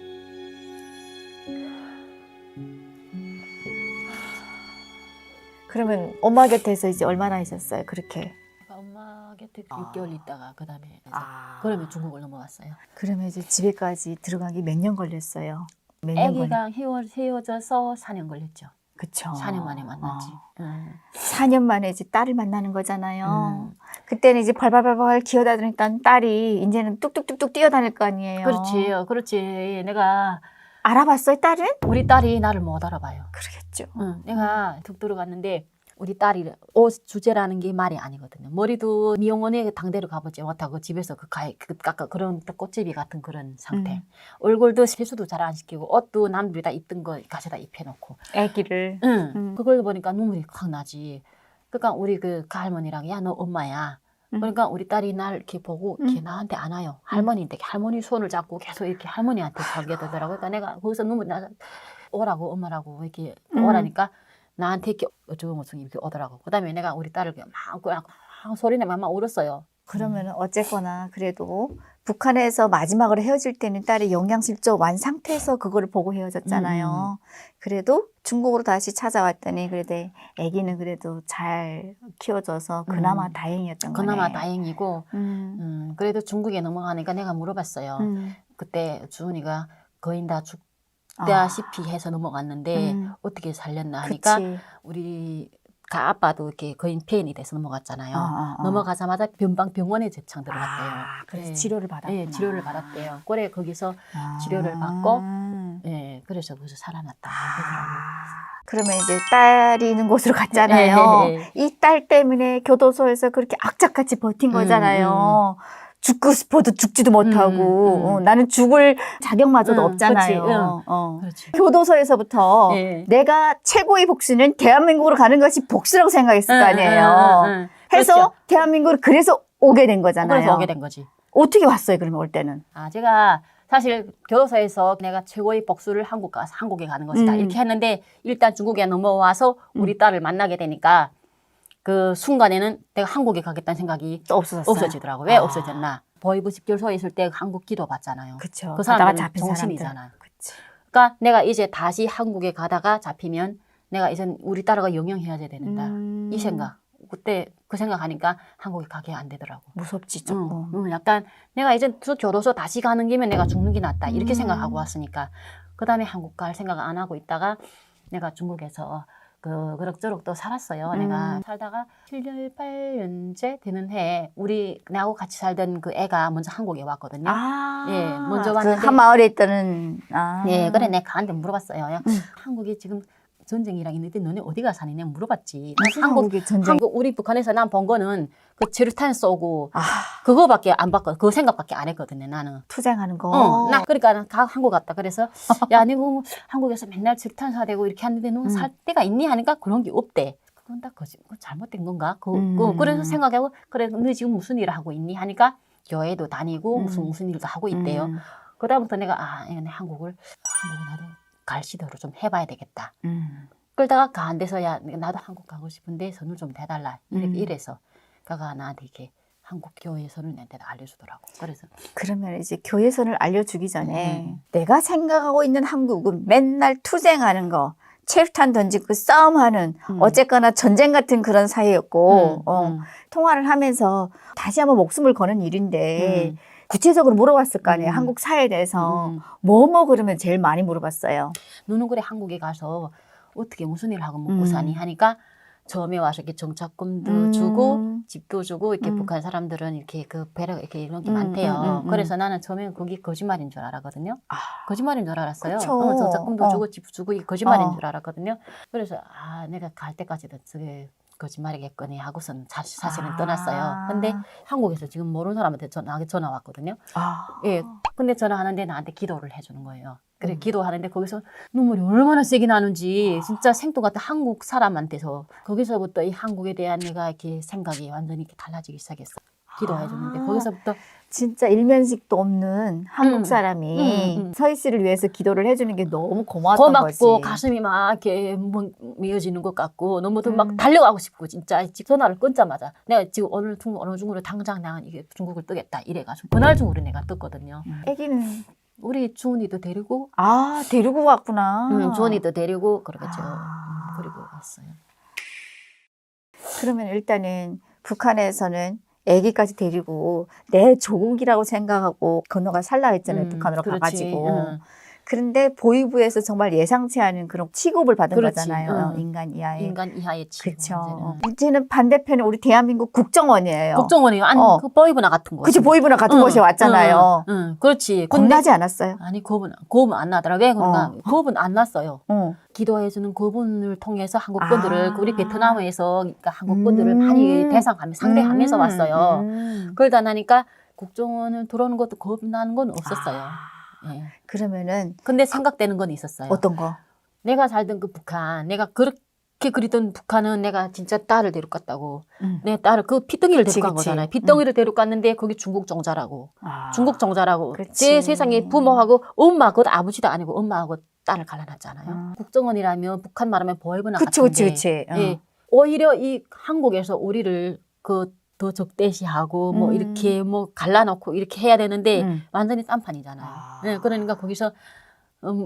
그러면 엄마 곁에서 이제 얼마나 있었어요? 그렇게. 엄마 곁에 6개월 있다가 그 다음에 아. 그러면 중국을 넘어왔어요. 그러면 이제 집에까지 들어가기 몇 년 걸렸어요? 몇 년 걸렸? 아기가 헤어져서 4년 걸렸죠. 그쵸. 4년 만에 만났지. 4년 만에 이제 딸을 만나는 거잖아요. 그때는 이제 발발발발 기어다니던 딸이 이제는 뚝뚝뚝뚝 뛰어다닐 거 아니에요. 그렇지. 내가 알아봤어요, 딸은? 우리 딸이 나를 못 알아봐요. 그러겠죠. 내가 툭 들어갔는데 우리 딸이 옷 주제라는 게 말이 아니거든요. 머리도 미용원에 당대로 가보지 못하고 집에서 그런 꽃제비 같은 그런 상태. 얼굴도 세수도 잘 안 시키고 옷도 남들이 다 입던 거 가져다 입혀놓고. 애기를. 그걸 보니까 눈물이 확 나지. 그러니까 우리 그 할머니랑 야 너 엄마야. 그러니까 우리 딸이 날 이렇게 보고 이렇게 나한테 안 와요. 할머니인데 할머니 손을 잡고 계속 이렇게 할머니한테 가게 되더라고요. 그러니까 내가 거기서 눈물이 나서 오라고 엄마라고 이렇게 오라니까 나한테 이렇게 어쩌고저쩌고 이렇게 오더라고. 그다음에 내가 우리 딸을 막 소리내면 막 울었어요. 그러면은 어쨌거나 그래도 북한에서 마지막으로 헤어질 때는 딸이 영양실조 완 상태에서 그거를 보고 헤어졌잖아요. 그래도 중국으로 다시 찾아왔더니 그래도 아기는 그래도 잘 키워져서 그나마 다행이었던 거네. 그나마 다행이고 그래도 중국에 넘어가니까 내가 물어봤어요. 그때 주은이가 거의 다 죽다시피 해서 넘어갔는데 어떻게 살렸나 하니까 그치. 우리 아빠도 이렇게 거의 폐인이 돼서 넘어갔잖아요. 넘어가자마자 병원에 제창 들어갔대요. 그래서 치료를 받았구나. 네, 치료를 받았대요. 그래 거기서 치료를 받고 그래서 거기서 살아났다. 그러면 이제 딸이 있는 곳으로 갔잖아요. 이 딸 때문에 교도소에서 그렇게 악착같이 버틴 거잖아요. 죽고 싶어도 죽지도 못하고 나는 죽을 자격마저도 없잖아요. 그렇지. 교도소에서부터 내가 최고의 복수는 대한민국으로 가는 것이 복수라고 생각했을 거 아니에요. 해서 그렇죠. 대한민국을 그래서 오게 된 거잖아요. 그래서 오게 된 거지. 어떻게 왔어요, 그러면 올 때는? 제가 사실 교도소에서 내가 최고의 복수를 한국에 가는 것이다. 이렇게 했는데 일단 중국에 넘어와서 우리 딸을 만나게 되니까 그 순간에는 내가 한국에 가겠다는 생각이 없어지더라고요. 왜 없어졌나? 보이부 집결소에 있을 때 한국 기도 받잖아요. 그쵸. 그 사람들은 잡힌 정신이잖아요. 그치. 그러니까 내가 이제 다시 한국에 가다가 잡히면 내가 이제 우리 딸과 영영해야 된다. 이 생각. 그때 그 생각하니까 한국에 가게 안 되더라고. 무섭지 조금. 약간 내가 이제 교도소 다시 가는 김에 내가 죽는 게 낫다. 이렇게 생각하고 왔으니까. 그 다음에 한국 갈 생각 안 하고 있다가 내가 중국에서 그럭저럭 또 살았어요. 내가 살다가 7년, 8년째 되는 해에 나하고 같이 살던 그 애가 먼저 한국에 왔거든요. 예, 먼저 왔는데. 한 마을에 있다는. 예, 그래 내가 걔한테 물어봤어요. 한국이 지금 전쟁이랑 있는데 너네 어디가 사니냐 물어봤지. 무슨 한국이 전쟁? 우리 북한에서 난 본 거는 그 체류탄 쏘고 아, 그거밖에 안 봤거든. 그 생각밖에 안 했거든요. 나는. 투쟁하는 거. 나 그러니까 난 한국 갔다. 그래서 야, 너 한국에서 맨날 체류탄 쏴대고 이렇게 하는데 너 살 데가 있니 하니까 그런 게 없대. 그건 다 잘못된 건가? 그래서 생각하고 그래 너 지금 무슨 일을 하고 있니 하니까 교회도 다니고 무슨 일도 하고 있대요. 그다음부터 내가 한국을 나도 갈 시도를 좀 해봐야 되겠다. 그러다가 가 안 돼서 야 나도 한국 가고 싶은데 선을 좀 대달라 이래서 가가 나한테 이렇게 한국 교회 선을 내한테 알려주더라고. 그래서 그러면 이제 교회선을 알려주기 전에 내가 생각하고 있는 한국은 맨날 투쟁하는 거, 체류탄 던지고 싸움하는 어쨌거나 전쟁 같은 그런 사이였고 통화를 하면서 다시 한번 목숨을 거는 일인데 구체적으로 물어봤을 거 아니에요. 한국 사회에 대해서 뭐뭐 그러면 제일 많이 물어봤어요. 너는 그래 한국에 가서 어떻게 무슨 일 하고 먹고 사니 하니까 처음에 와서 이렇게 정착금도 주고 집도 주고 이렇게 북한 사람들은 이렇게 그 배려 이렇게 이런 게 많대요. 그래서 나는 처음에 그게 거짓말인 줄 알았거든요. 거짓말인 줄 알았어요. 정착금도 주고 집 주고 이게 거짓말인 줄 알았거든요. 그래서 내가 갈 때까지도 저게 거짓말이겠거니 하고선 사실은 떠났어요. 근데 한국에서 지금 모르는 사람한테 전화 왔거든요. 예. 근데 전화하는데 나한테 기도를 해주는 거예요. 그래 기도하는데 거기서 눈물이 얼마나 세게 나는지 진짜 생뚱 같은 한국 사람한테서 거기서부터 이 한국에 대한 내가 이렇게 생각이 완전히 이렇게 달라지기 시작했어. 기도해 주는데 거기서부터 진짜 일면식도 없는 한국 사람이 서희 씨를 위해서 기도를 해주는 게 너무 고마웠던 거지. 고맙고 가슴이 막 이렇게 미어지는 것 같고 너무 막 달려가고 싶고 진짜 전화를 끊자마자 내가 지금 어느 중으로 당장 나는 이게 중국을 뜨겠다 이래가지고 그날 중으로 내가 떴거든요. 애기는 우리 주은이도 데리고 데리고 왔구나. 주은이도 데리고 그러겠죠. 그리고 왔어요. 그러면 일단은 북한에서는 애기까지 데리고 내 조국이라고 생각하고 건너가 살라 했잖아요. 북한으로 그렇지. 가가지고. 그런데 보위부에서 정말 예상치 않은 그런 취급을 받은 그렇지. 거잖아요. 인간 이하의. 인간 이하의 취급. 그렇죠. 문제는 반대편에 우리 대한민국 국정원이에요. 국정원이요. 그 보이브나 같은 거. 그치, 보이브나 같은 곳에 왔잖아요. 그렇지. 겁나지 않았어요? 아니, 겁은 안 나더라. 왜 그런가? 겁은 안 났어요. 기도해주는 그분을 통해서 한국 분들을 우리 베트남에서 그러니까 한국 분들을 많이 상대하면서 왔어요. 그러다 나니까 국정원을 들어오는 것도 겁나는 건 없었어요. 예. 그러면은 근데 생각되는 건 있었어요. 어떤 거? 내가 살던 그 북한, 내가 그렇게 그리던 북한은 내가 진짜 딸을 데려갔다고. 내 딸을 그 피덩이를 데려간 거잖아요. 피덩이를 데려갔는데 거기 중국 정자라고. 중국 정자라고. 제 세상에 부모하고 엄마, 그것도 아버지도 아니고 엄마하고 딸을 갈라놨잖아요. 국정원이라면 북한 말하면 보이브나 같은데. 그치. 예. 오히려 이 한국에서 우리를 더 적대시하고 뭐 이렇게 뭐 갈라놓고 이렇게 해야 되는데 완전히 딴판이잖아요. 네, 그러니까 거기서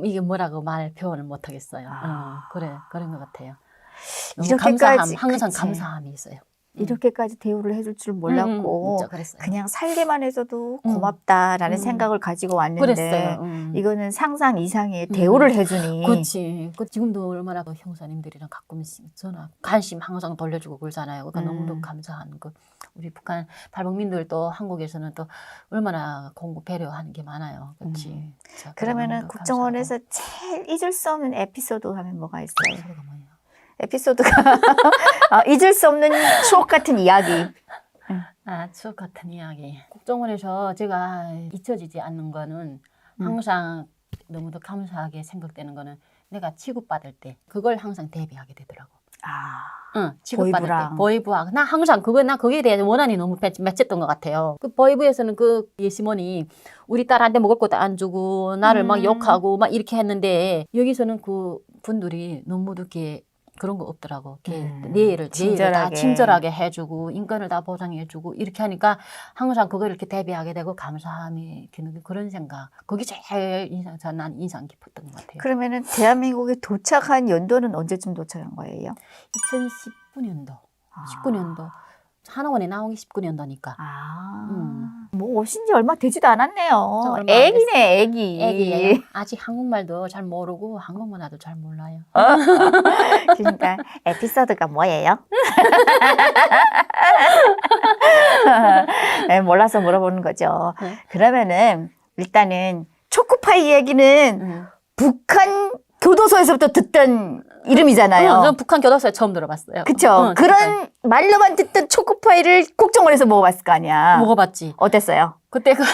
이게 뭐라고 표현을 못 하겠어요. 그런 것 같아요. 이렇게까지 항상 감사함이 있어요. 이렇게까지 대우를 해줄 줄 몰랐고 그냥 살기만 해서도 고맙다라는 생각을 가지고 왔는데 그랬어요. 이거는 상상 이상의 대우를 해주니. 그렇지. 지금도 얼마나 그 형사님들이랑 가끔 전화 관심 항상 돌려주고 그러잖아요. 그러니까 너무도 감사한 거. 우리 북한 탈북민들도 한국에서는 또 얼마나 공부 배려하는 게 많아요. 그렇지. 그러면은 국정원에서 제일 잊을 수 없는 에피소드 하면 뭐가 있어요? 에피소드가 뭐예요? 에피소드가 잊을 수 없는 추억 같은 이야기. 추억 같은 이야기. 국정원에서 제가 잊혀지지 않는 거는 항상 너무도 감사하게 생각되는 거는 내가 취급받을 때 그걸 항상 대비하게 되더라고. 취급받을 때. 보이부하고. 나 항상 거기에 대한 원한이 너무 맺혔던 것 같아요. 그 보이부에서는 그 예시머니 우리 딸한테 먹을 것도 안 주고 나를 막 욕하고 막 이렇게 했는데 여기서는 그 분들이 너무 이렇게 그런 거 없더라고. 내일을 다 친절하게 해주고 인권을 다 보장해주고 이렇게 하니까 항상 그걸 이렇게 대비하게 되고 감사함이 드는 그런 생각. 그게 제일 난 인상 깊었던 것 같아요. 그러면은 대한민국에 도착한 연도는 언제쯤 도착한 거예요? 2019년도. 19년도. 하나원에 나온 게 19년도니까. 뭐 오신 지 얼마 되지도 않았네요. 얼마 애기네, 애기. 애기예요. 아직 한국말도 잘 모르고 한국 문화도 잘 몰라요. 그러니까 에피소드가 뭐예요? 몰라서 물어보는 거죠. 그러면은 일단은 초코파이 얘기는 북한 교도소에서부터 듣던 이름이잖아요. 저는 북한 교도소에 처음 들어봤어요. 그쵸? 그런 말로만 듣던 초코파이를 국정원에서 먹어봤을 거 아니야. 먹어봤지. 어땠어요? 그때 그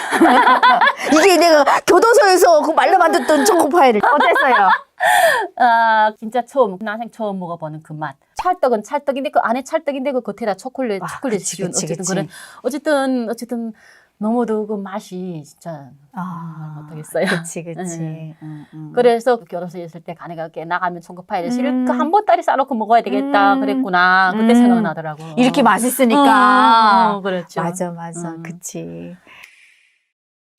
이게 내가 교도소에서 그 말로만 듣던 초코파이를 어땠어요? 진짜 난생 처음 먹어보는 그 맛. 찰떡은 찰떡인데 그 안에 찰떡인데 그 겉에다 초콜릿 그치, 씌운 그치, 어쨌든 그치. 그런 어쨌든 너무도 그 맛이 진짜 못하겠어요. 그치. 그래서 교도소에 있을 때 가네가 나가면 초코파이를 음. 한 보따리 싸놓고 먹어야 되겠다 그랬구나. 그때 생각나더라고. 이렇게 맛있으니까. 그렇죠. 맞아. 그치.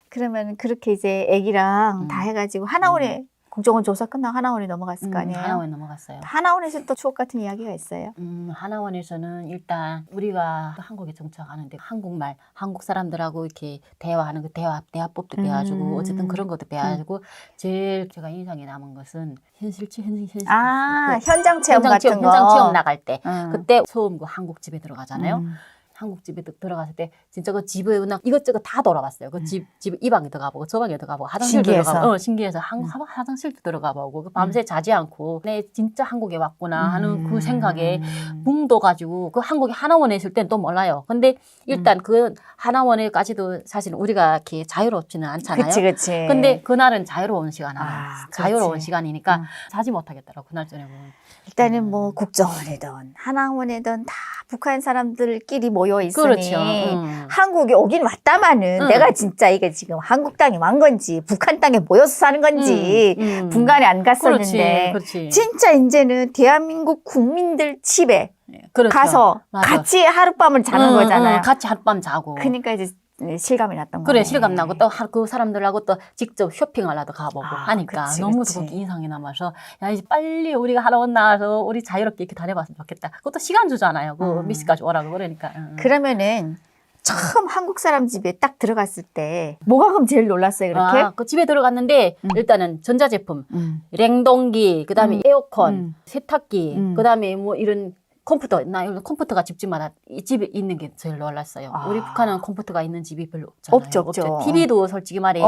그러면 그렇게 이제 애기랑 다 해가지고 하나원에 국정원 조사 끝나고 하나원에 넘어갔을 거 아니에요? 하나원에 넘어갔어요. 하나원에서 또 추억 같은 이야기가 있어요? 하나원에서는 일단 우리가 한국에 정착하는데 한국말, 한국 사람들하고 이렇게 대화하는 그 대화법도 배워주고 어쨌든 그런 것도 배워주고 제일 제가 인상에 남은 것은 현장 체험 같은 거. 현장 체험 나갈 때 그때 처음 그 한국집에 들어가잖아요. 한국집에 들어갔을 때 진짜 그 집에 이것저것 다 돌아봤어요. 그 집 이 방에 들어가보고 저 방에 들어가보고 화장실도 들어가보고 신기해서 화장실도 들어가보고 그 밤새 자지 않고 내 진짜 한국에 왔구나 하는 그 생각에 뭉도 가지고 그 한국에 하나원에 있을 땐 또 몰라요. 근데 일단 그 하나원에까지도 사실 우리가 이렇게 자유롭지는 않잖아요. 그치. 근데 그날은 자유로운 시간이에요. 자유로운 그렇지. 시간이니까 자지 못하겠더라고 그날 저녁은. 일단은 뭐 국정원이든 하나원이든 다 북한 사람들끼리 모여 있으니 그렇죠. 한국에 오긴 왔다마는 내가 진짜 이게 지금 한국 땅에 완 건지 북한 땅에 모여서 사는 건지 분간이 안 갔었는데 그렇지. 진짜 이제는 대한민국 국민들 집에 그렇죠. 가서 맞아. 같이 하룻밤을 자는 거잖아요. 같이 하룻밤 자고. 그러니까 이제 실감이 났던 거예요. 그래 실감 나고 또 그 사람들하고 또 직접 쇼핑하려도 가보고 하니까 그치, 너무 그치. 그게 인상이 남아서 야 이제 빨리 우리가 하나원 나와서 우리 자유롭게 이렇게 다녀봤으면 좋겠다. 그것도 시간 주잖아요. 그 몇 시까지 오라고 그러니까. 그러면은 처음 한국 사람 집에 딱 들어갔을 때 뭐가 그럼 제일 놀랐어요 그렇게? 그 집에 들어갔는데 일단은 전자제품, 냉동기, 그다음에 에어컨, 세탁기, 그다음에 뭐 이런 컴퓨터, 컴퓨터가 집집마다 이 집에 있는 게 제일 놀랐어요. 우리 북한은 컴퓨터가 있는 집이 별로 없잖아요. 없죠. TV도 솔직히 말해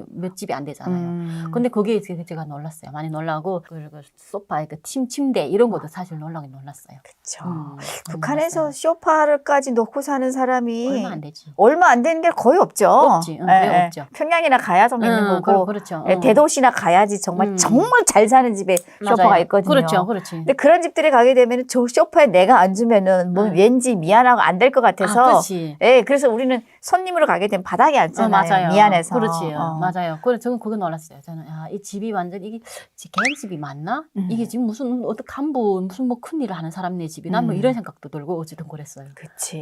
몇 집이 안 되잖아요. 근데 거기에 제가 놀랐어요. 많이 놀라고 그리고 소파, 그 침대 이런 것도 사실 놀라긴 놀랐어요. 그렇죠. 북한에서 소파를까지 놓고 사는 사람이 얼마 안 되지. 얼마 안 되는 게 거의 없죠. 없지. 거의 없죠. 평양이나 가야 좀 있는 거고, 그렇죠. 대도시나 가야지 정말 잘 사는 집에 소파가 맞아요. 있거든요. 그렇지. 근데 그런 집들에 가게 되면 저 소파에 내가 앉으면은 뭐 왠지 미안하고 안 될 것 같아서. 그렇지. 그래서 우리는 손님으로 가게 되면 바닥에 앉잖아요. 맞아요. 미안해서. 그렇지. 맞아요. 그래서 저는 그거 놀랐어요. 저는 이 집이 완전 이게 개인 집이 맞나? 이게 지금 무슨 어떤 간부 무슨 뭐 큰일을 하는 사람네 집이나 뭐 이런 생각도 들고 어쨌든 그랬어요. 그치.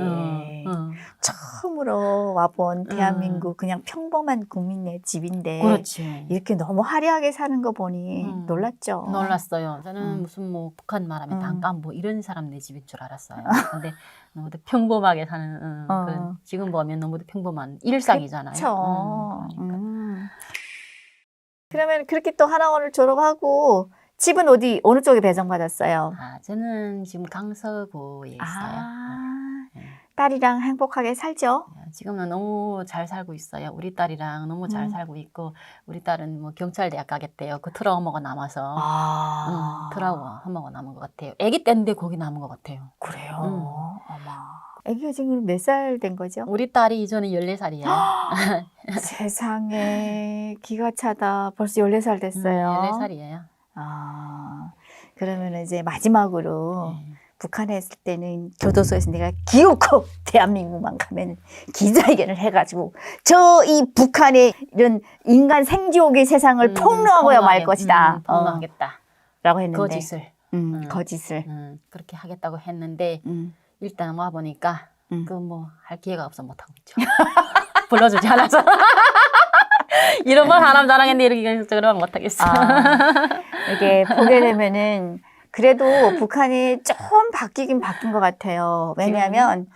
처음으로 와본 대한민국 그냥 평범한 국민의 집인데 그렇지. 이렇게 너무 화려하게 사는 거 보니 놀랐죠. 놀랐어요. 저는 무슨 뭐 북한 말하면 단간부 이런 사람네 집인 줄 알았어요. 근데 너무도 평범하게 사는 그런 지금 보면 너무도 평범한 일상이잖아요. 그렇죠. 그러면 그렇게 또 하나원을 졸업하고 집은 어느 쪽에 배정받았어요? 저는 지금 강서구에 있어요. 딸이랑 행복하게 살죠? 지금은 너무 잘 살고 있어요. 우리 딸이랑 너무 잘 살고 있고 우리 딸은 뭐 경찰대학 가겠대요. 그 트라우마가 남아서 트라우마가 남은 것 같아요. 아기 때인데 거기 남은 것 같아요. 그래요? 아마. 아기가 지금 몇 살 된 거죠? 우리 딸이 이전에 14살이에요. 세상에 기가 차다. 벌써 14살 됐어요. 14살이에요. 그러면 이제 마지막으로 북한에 있을 때는 교도소에서 내가 기어코 대한민국만 가면 기자회견을 해가지고 이 북한의 이런 인간 생지옥의 세상을 폭로하고야 말 것이다. 폭로하겠다. 라고 했는데. 거짓을. 그렇게 하겠다고 했는데 일단 와보니까 그 뭐 할 기회가 없어 못하고 있죠. 불러주지 않아서. 이런 말 사람 자랑했는데 이렇게 저런 못하겠어. 이게 보게 되면은 그래도 북한이 좀 바뀌긴 바뀐 것 같아요. 왜냐하면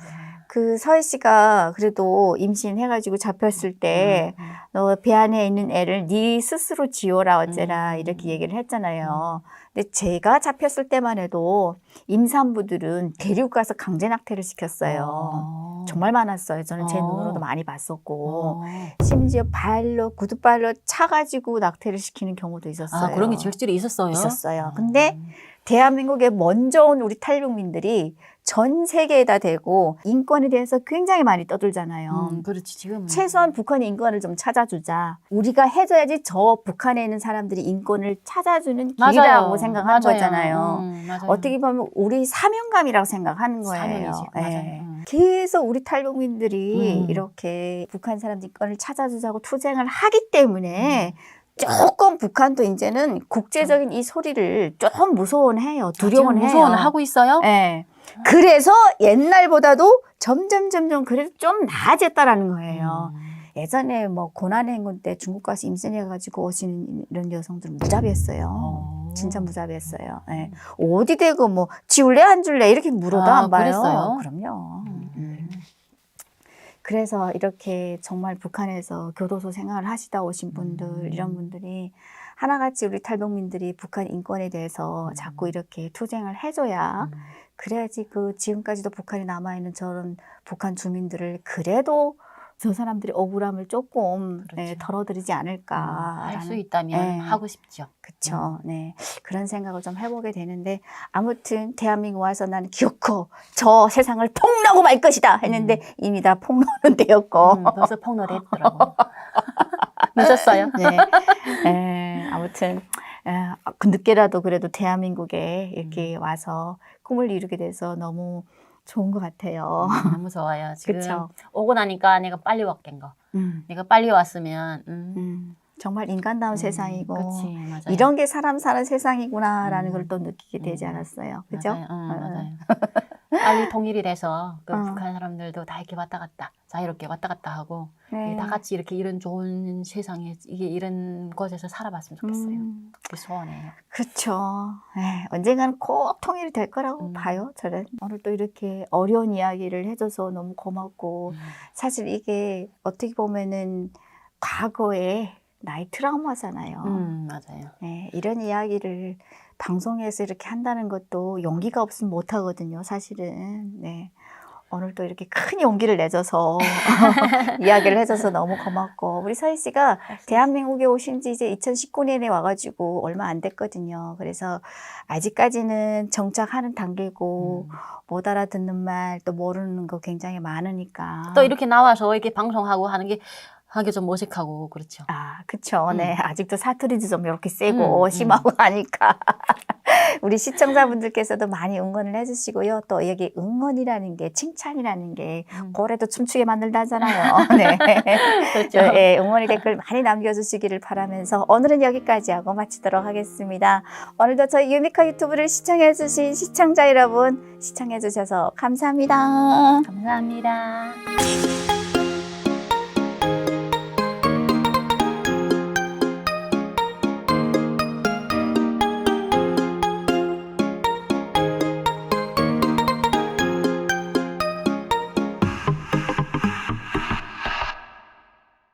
그 서희 씨가 그래도 임신해가지고 잡혔을 때 너 배 안에 있는 애를 네 스스로 지어라 어째라 이렇게 얘기를 했잖아요. 근데 제가 잡혔을 때만 해도 임산부들은 데리고 가서 강제 낙태를 시켰어요. 정말 많았어요. 저는 제 어. 눈으로도 많이 봤었고 어. 심지어 발로 구두발로 차가지고 낙태를 시키는 경우도 있었어요. 아, 그런 게 실제로 있었어요? 있었어요. 근데 대한민국에 먼저 온 우리 탈북민들이 전 세계에다 대고 인권에 대해서 굉장히 많이 떠들잖아요. 그렇지, 지금은. 최소한 북한의 인권을 좀 찾아주자. 우리가 해줘야지 저 북한에 있는 사람들이 인권을 찾아주는 길이라고 생각하는 거잖아요. 맞아요. 어떻게 보면 우리 사명감이라고 생각하는 거예요. 사명이지, 맞아요. 예. 계속 우리 탈북민들이 음. 이렇게 북한 사람들 인권을 찾아주자고 투쟁을 하기 때문에 조금 북한도 이제는 국제적인 이 소리를 좀 무서워해요. 두려워해요. 무서워는 하고 있어요? 예. 그래서 옛날보다도 점점 그래도 좀 나아졌다라는 거예요. 예전에 뭐 고난의 행군 때 중국 가서 임신해가지고 오시는 이런 여성들은 무자비했어요. 진짜 무자비했어요. 예. 어디 대고 뭐 지울래 안 줄래 이렇게 물어도 안 봐요. 그랬어요? 그럼요. 그래서 이렇게 정말 북한에서 교도소 생활을 하시다 오신 분들 이런 분들이 하나같이 우리 탈북민들이 북한 인권에 대해서 자꾸 이렇게 투쟁을 해줘야 그래야지 그 지금까지도 북한에 남아있는 저런 북한 주민들을 그래도 저 사람들이 억울함을 조금 그렇죠. 덜어드리지 않을까. 할 수 있다면 네. 하고 싶죠. 그쵸. 네. 그런 생각을 좀 해보게 되는데, 아무튼, 대한민국 와서 나는 기어코 저 세상을 폭로하고 말 것이다 했는데, 이미 다 폭로는 되었고. 벌써 폭로됐더라고요. 늦었어요. 네. 네. 아무튼, 그 늦게라도 그래도 대한민국에 이렇게 와서 꿈을 이루게 돼서 너무 좋은 것 같아요. 너무 좋아요. 지금 그쵸. 오고 나니까 내가 빨리 왔겠 거. 내가 빨리 왔으면 정말 인간다운 세상이고 그치, 맞아요. 이런 게 사람 사는 세상이구나라는 걸 또 느끼게 되지 않았어요. 그죠? 맞아요. 맞아요. 빨리 통일이 돼서 그 북한 사람들도 다 이렇게 왔다 갔다 자유롭게 왔다 갔다 하고 네. 다 같이 이렇게 이런 좋은 세상에 이게 이런 곳에서 살아봤으면 좋겠어요. 그게 소원이에요. 그렇죠. 언젠가는 꼭 통일이 될 거라고 봐요. 저는 오늘 또 이렇게 어려운 이야기를 해줘서 너무 고맙고 사실 이게 어떻게 보면은 과거에 나의 트라우마잖아요. 맞아요. 네, 이런 이야기를 방송에서 이렇게 한다는 것도 용기가 없으면 못 하거든요, 사실은. 네. 오늘 또 이렇게 큰 용기를 내줘서 이야기를 해줘서 너무 고맙고 우리 서희 씨가 대한민국에 오신 지 이제 2019년에 와가지고 얼마 안 됐거든요. 그래서 아직까지는 정착하는 단계고 못 알아듣는 말 또 모르는 거 굉장히 많으니까 또 이렇게 나와서 이렇게 방송하고 하는 게 하기 좀 어색하고 그렇죠. 그쵸. 네. 아직도 사투리도 좀 이렇게 세고 심하고 하니까. 우리 시청자분들께서도 많이 응원을 해주시고요. 또 여기 응원이라는 게, 칭찬이라는 게, 고래도 춤추게 만들다잖아요. 네. 그렇죠. 네, 응원의 댓글 많이 남겨주시기를 바라면서 오늘은 여기까지 하고 마치도록 하겠습니다. 오늘도 저희 유미카 유튜브를 시청해주신 시청자 여러분, 시청해주셔서 감사합니다. 감사합니다.